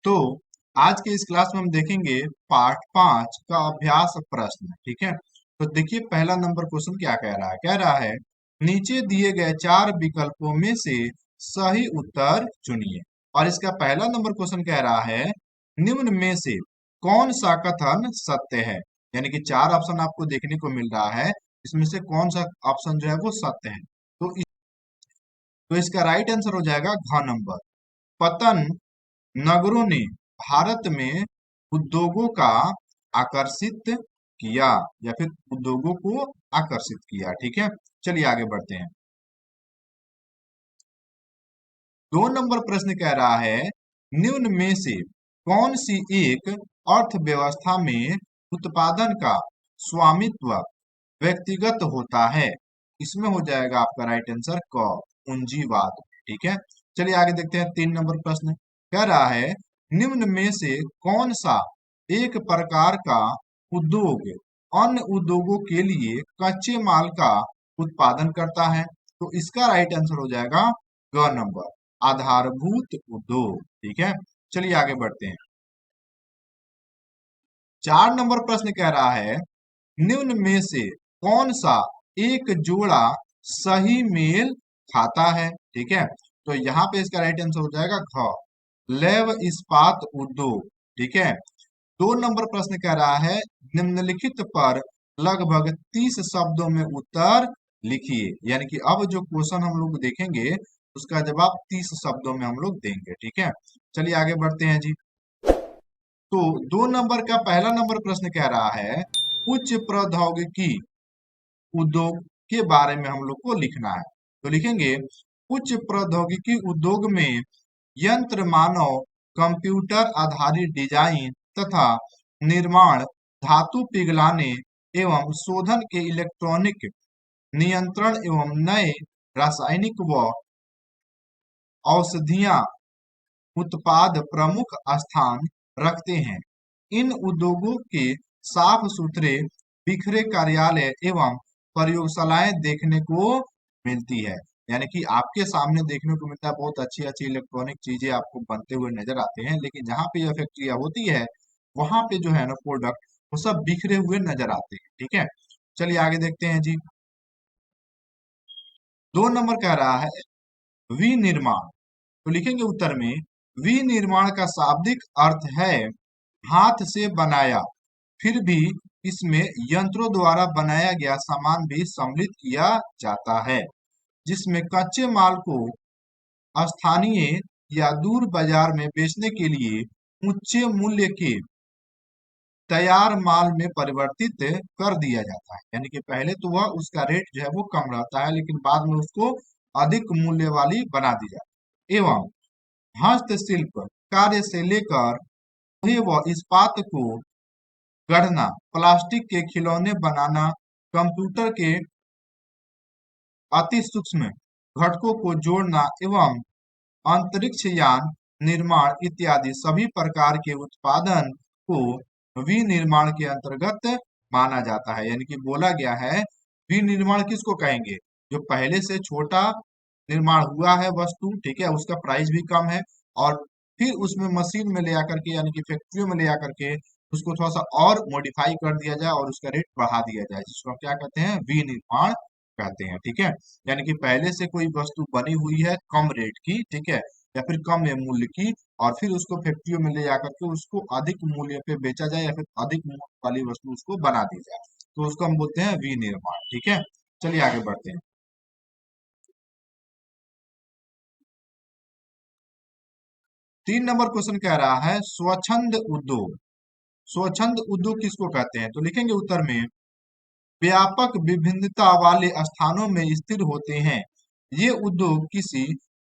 तो आज के इस क्लास में हम देखेंगे पार्ट 5 का अभ्यास प्रश्न। ठीक है, तो देखिए पहला नंबर क्वेश्चन क्या कह रहा है नीचे दिए गए 4 विकल्पों में से सही उत्तर चुनिए। और इसका पहला नंबर क्वेश्चन कह रहा है निम्न में से कौन सा कथन सत्य है। यानी कि 4 ऑप्शन आपको देखने को मिल रहा है, इसमें से कौन सा ऑप्शन जो है वो सत्य है। तो इसका राइट आंसर हो जाएगा घ नंबर। पतन नगरों ने भारत में उद्योगों का आकर्षित किया, या फिर उद्योगों को आकर्षित किया। ठीक है, चलिए आगे बढ़ते हैं। 2 नंबर प्रश्न कह रहा है निम्न में से कौन सी एक अर्थव्यवस्था में उत्पादन का स्वामित्व व्यक्तिगत होता है। इसमें हो जाएगा आपका राइट आंसर क पूंजीवाद। ठीक है, चलिए आगे देखते हैं। 3 नंबर प्रश्न कह रहा है निम्न में से कौन सा एक प्रकार का उद्योग अन्य उद्योगों के लिए कच्चे माल का उत्पादन करता है। तो इसका राइट आंसर हो जाएगा ग नंबर, आधारभूत उद्योग। ठीक है, चलिए आगे बढ़ते हैं। 4 नंबर प्रश्न कह रहा है निम्न में से कौन सा एक जोड़ा सही मेल खाता है। ठीक है, तो यहाँ पे इसका राइट आंसर हो जाएगा घ लौह इस्पात उद्योग। ठीक है, 2 नंबर प्रश्न कह रहा है निम्नलिखित पर लगभग 30 शब्दों में उत्तर लिखिए। यानी कि अब जो क्वेश्चन हम लोग देखेंगे उसका जवाब 30 शब्दों में हम लोग देंगे। ठीक है, चलिए आगे बढ़ते हैं जी। तो 2 नंबर का पहला नंबर प्रश्न कह रहा है उच्च प्रौद्योगिकी उद्योग के बारे में हम लोग को लिखना है। तो लिखेंगे उच्च प्रौद्योगिकी उद्योग में यंत्र मानव कंप्यूटर आधारित डिजाइन तथा निर्माण, धातु पिघलाने एवं शोधन के इलेक्ट्रॉनिक नियंत्रण एवं नए रासायनिक व औषधियां उत्पाद प्रमुख स्थान रखते हैं। इन उद्योगों के साफ सुथरे बिखरे कार्यालय एवं प्रयोगशालाएं देखने को मिलती है। यानी कि आपके सामने देखने को मिलता है, बहुत अच्छी अच्छी इलेक्ट्रॉनिक चीजें आपको बनते हुए नजर आते हैं, लेकिन जहाँ पे यह फैक्ट्रिया होती है वहां पे जो है ना प्रोडक्ट वो सब बिखरे हुए नजर आते हैं। ठीक है, चलिए आगे देखते हैं जी। 2 नंबर कह रहा है विनिर्माण। तो लिखेंगे उत्तर में विनिर्माण का शाब्दिक अर्थ है हाथ से बनाया, फिर भी इसमें यंत्रों द्वारा बनाया गया सामान भी सम्मिलित किया जाता है, जिसमें कच्चे माल को स्थानीय या दूर बाजार में बेचने के लिए उच्च मूल्य के तैयार माल में परिवर्तित कर दिया जाता है। यानी कि पहले तो वह उसका रेट जो है वो कम रहता है, लेकिन बाद में उसको अधिक मूल्य वाली बना दी जाती है। एवं हस्तशिल्प कार्य से लेकर लोहे व इस्पात को गढ़ना, प्लास्टिक के खिलौने बनाना, कंप्यूटर के अति सूक्ष्म घटकों को जोड़ना एवं अंतरिक्ष यान निर्माण इत्यादि सभी प्रकार के उत्पादन को विनिर्माण के अंतर्गत माना जाता है। यानी कि बोला गया है विनिर्माण किसको कहेंगे, जो पहले से छोटा निर्माण हुआ है वस्तु, ठीक है, उसका प्राइस भी कम है, और फिर उसमें मशीन में ले आकर के यानी कि फैक्ट्रियों में ले आकर के उसको थोड़ा सा और मॉडिफाई कर दिया जाए और उसका रेट बढ़ा दिया जाए, जिसको हम क्या कहते हैं विनिर्माण कहते हैं। ठीक है, यानी कि पहले से कोई वस्तु बनी हुई है कम रेट की, ठीक है, या फिर कम मूल्य की, और फिर उसको फैक्ट्रियों में ले जाकर के उसको अधिक मूल्य पे बेचा जाए या फिर अधिक मूल्य वाली वस्तु उसको बना दी जाए, तो उसको हम बोलते हैं विनिर्माण। ठीक है, चलिए आगे बढ़ते हैं। 3 नंबर क्वेश्चन कह रहा है स्वच्छंद उद्योग। स्वच्छंद उद्योग किसको कहते हैं। तो लिखेंगे उत्तर में व्यापक विभिन्नता वाले स्थानों में स्थिर होते हैं। ये उद्योग किसी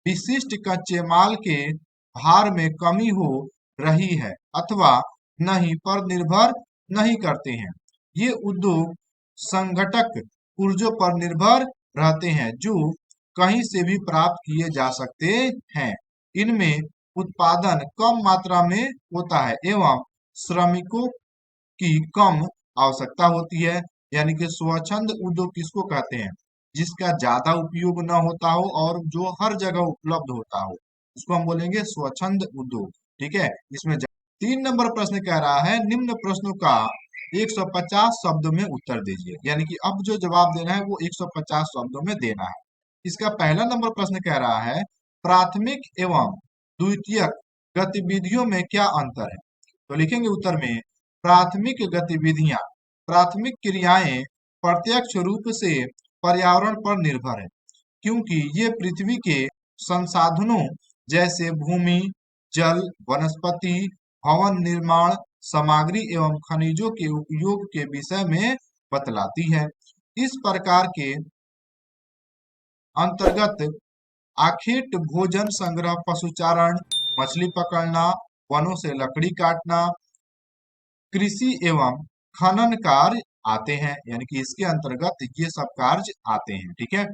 विशिष्ट कच्चे माल के भार में कमी हो रही है अथवा नहीं पर निर्भर नहीं करते हैं। ये उद्योग संघटक ऊर्जों पर निर्भर रहते हैं जो कहीं से भी प्राप्त किए जा सकते हैं। इनमें उत्पादन कम मात्रा में होता है एवं श्रमिकों की कम आवश्यकता होती है। यानी कि स्वच्छंद उद्योग किसको कहते हैं, जिसका ज्यादा उपयोग न होता हो और जो हर जगह उपलब्ध होता हो, उसको हम बोलेंगे स्वच्छंद उद्योग। ठीक है, इसमें 3 नंबर प्रश्न कह रहा है निम्न प्रश्नों का 150 शब्दों में उत्तर दीजिए, यानी कि अब जो जवाब देना है वो 150 शब्दों में देना है। इसका पहला नंबर प्रश्न कह रहा है प्राथमिक एवं द्वितीयक गतिविधियों में क्या अंतर है। तो लिखेंगे उत्तर में प्राथमिक गतिविधियां, प्राथमिक क्रियाएं प्रत्यक्ष रूप से पर्यावरण पर निर्भर है, क्योंकि ये पृथ्वी के संसाधनों जैसे भूमि, जल, वनस्पति, भवन निर्माण सामग्री एवं खनिजों के उपयोग के विषय में बतलाती है। इस प्रकार के अंतर्गत आखेट भोजन संग्रह, पशुचारण, मछली पकड़ना, वनों से लकड़ी काटना, कृषि एवं खनन कार्य आते हैं, यानी कि इसके अंतर्गत ये सब कार्य आते हैं। ठीक है,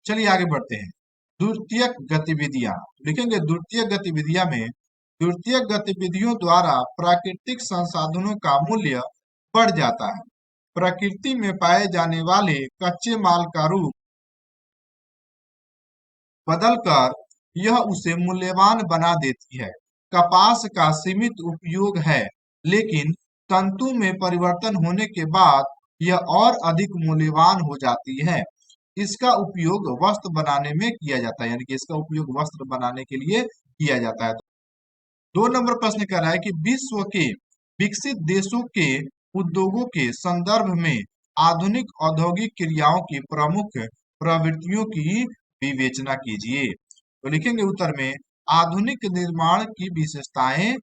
चलिए आगे बढ़ते हैं। द्वितीयक गतिविधियां लिखेंगे। द्वितीयक गतिविधियां में द्वितीयक गतिविधियों द्वारा प्राकृतिक संसाधनों का मूल्य बढ़ जाता है। प्रकृति में पाए जाने वाले कच्चे माल का रूप बदलकर यह उसे मूल्यवान बना देती है। कपास का सीमित उपयोग है, लेकिन तंतु में परिवर्तन होने के बाद यह और अधिक मूल्यवान हो जाती है। इसका उपयोग वस्त्र बनाने में किया जाता है, यानी कि इसका उपयोग वस्त्र बनाने के लिए किया जाता है। 2 नंबर प्रश्न कह रहा है कि विश्व के विकसित देशों के उद्योगों के संदर्भ में आधुनिक औद्योगिक क्रियाओं की प्रमुख प्रवृत्तियों की विवेचना कीजिए। तो लिखेंगे उत्तर में आधुनिक निर्माण की विशेषताएं।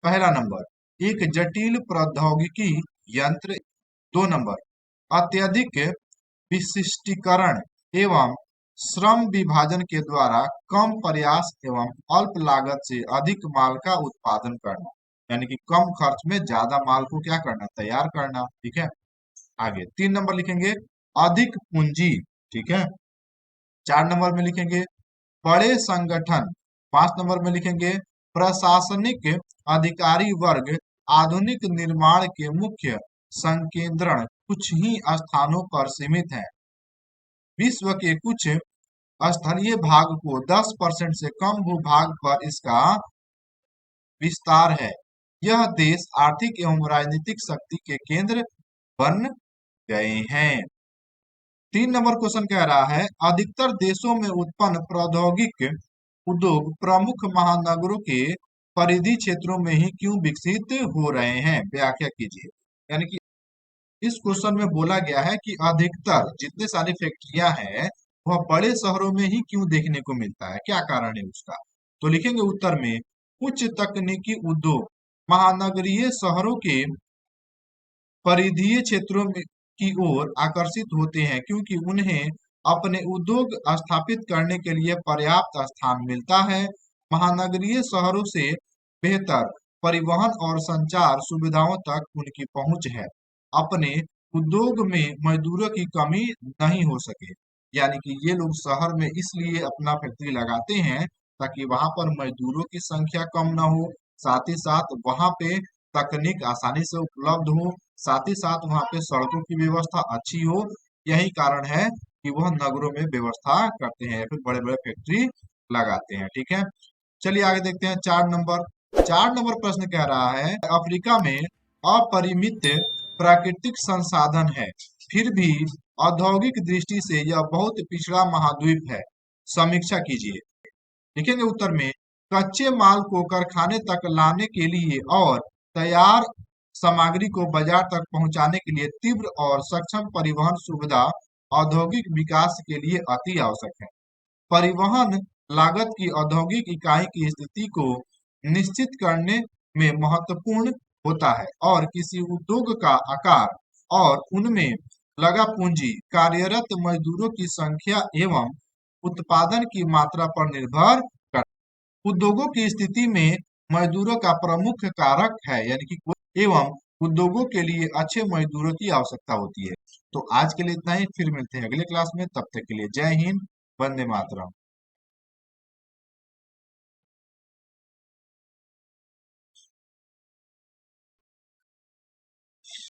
पहला नंबर एक जटिल प्रौद्योगिकी यंत्र। 2 नंबर अत्यधिक विशिष्टीकरण एवं श्रम विभाजन के द्वारा कम प्रयास एवं अल्प लागत से अधिक माल का उत्पादन करना, यानी कि कम खर्च में ज्यादा माल को क्या करना, तैयार करना। ठीक है, आगे 3 नंबर लिखेंगे अधिक पूंजी। ठीक है, 4 नंबर में लिखेंगे बड़े संगठन। 5 नंबर में लिखेंगे प्रशासनिक अधिकारी वर्ग। आधुनिक निर्माण के मुख्य संकेंद्रण कुछ ही स्थानों पर सीमित है। विश्व के कुछ स्थलीय भाग को 10% से कम भूभाग पर इसका विस्तार है। यह देश आर्थिक एवं राजनीतिक शक्ति के केंद्र बन गए हैं। 3 नंबर क्वेश्चन कह रहा है अधिकतर देशों में उत्पन्न प्रौद्योगिक उद्योग प्रमुख महानगरों के परिधि क्षेत्रों में ही क्यों विकसित हो रहे हैं, व्याख्या कीजिए। यानी कि इस क्वेश्चन में बोला गया है कि अधिकतर जितने सारी फैक्ट्रियां हैं वह बड़े शहरों में ही क्यों देखने को मिलता है, क्या कारण है उसका। तो लिखेंगे उत्तर में उच्च तकनीकी उद्योग महानगरीय शहरों के परिधीय क्षेत्रों में की ओर आकर्षित होते हैं, क्योंकि उन्हें अपने उद्योग स्थापित करने के लिए पर्याप्त स्थान मिलता है। महानगरीय शहरों से बेहतर परिवहन और संचार सुविधाओं तक उनकी पहुंच है। अपने उद्योग में मजदूरों की कमी नहीं हो सके, यानी कि ये लोग शहर में इसलिए अपना फैक्ट्री लगाते हैं ताकि वहां पर मजदूरों की संख्या कम ना हो, साथ ही साथ वहां पे तकनीक आसानी से उपलब्ध हो, साथ ही साथ वहां पे सड़कों की व्यवस्था अच्छी हो। यही कारण है कि वह नगरों में व्यवस्था करते हैं, फिर बड़े बड़े फैक्ट्री लगाते हैं। ठीक है, चलिए आगे देखते हैं। 4 नंबर 4 नंबर प्रश्न कह रहा है अफ्रीका में अपरिमित प्राकृतिक संसाधन है, फिर भी औद्योगिक दृष्टि से यह बहुत पिछड़ा महाद्वीप है। समीक्षा कीजिए। लिखेंगे उत्तर में कच्चे माल को कारखाने तक लाने के लिए और तैयार सामग्री को बाजार तक पहुंचाने के लिए तीव्र और सक्षम परिवहन सुविधा औद्योगिक विकास के लिए अति आवश्यक है। परिवहन लागत की औद्योगिक इकाई की स्थिति को निश्चित करने में महत्वपूर्ण होता है और किसी उद्योग का आकार और उनमें लगा पूंजी कार्यरत मजदूरों की संख्या एवं उत्पादन की मात्रा पर निर्भर कर। उद्योगों की स्थिति में मजदूरों का प्रमुख कारक है, यानी कि एवं उद्योगों के लिए अच्छे मजदूरों की आवश्यकता होती है। तो आज के लिए इतना ही, फिर मिलते हैं अगले क्लास में। तब तक के लिए जय हिंद, वंदे मातरम।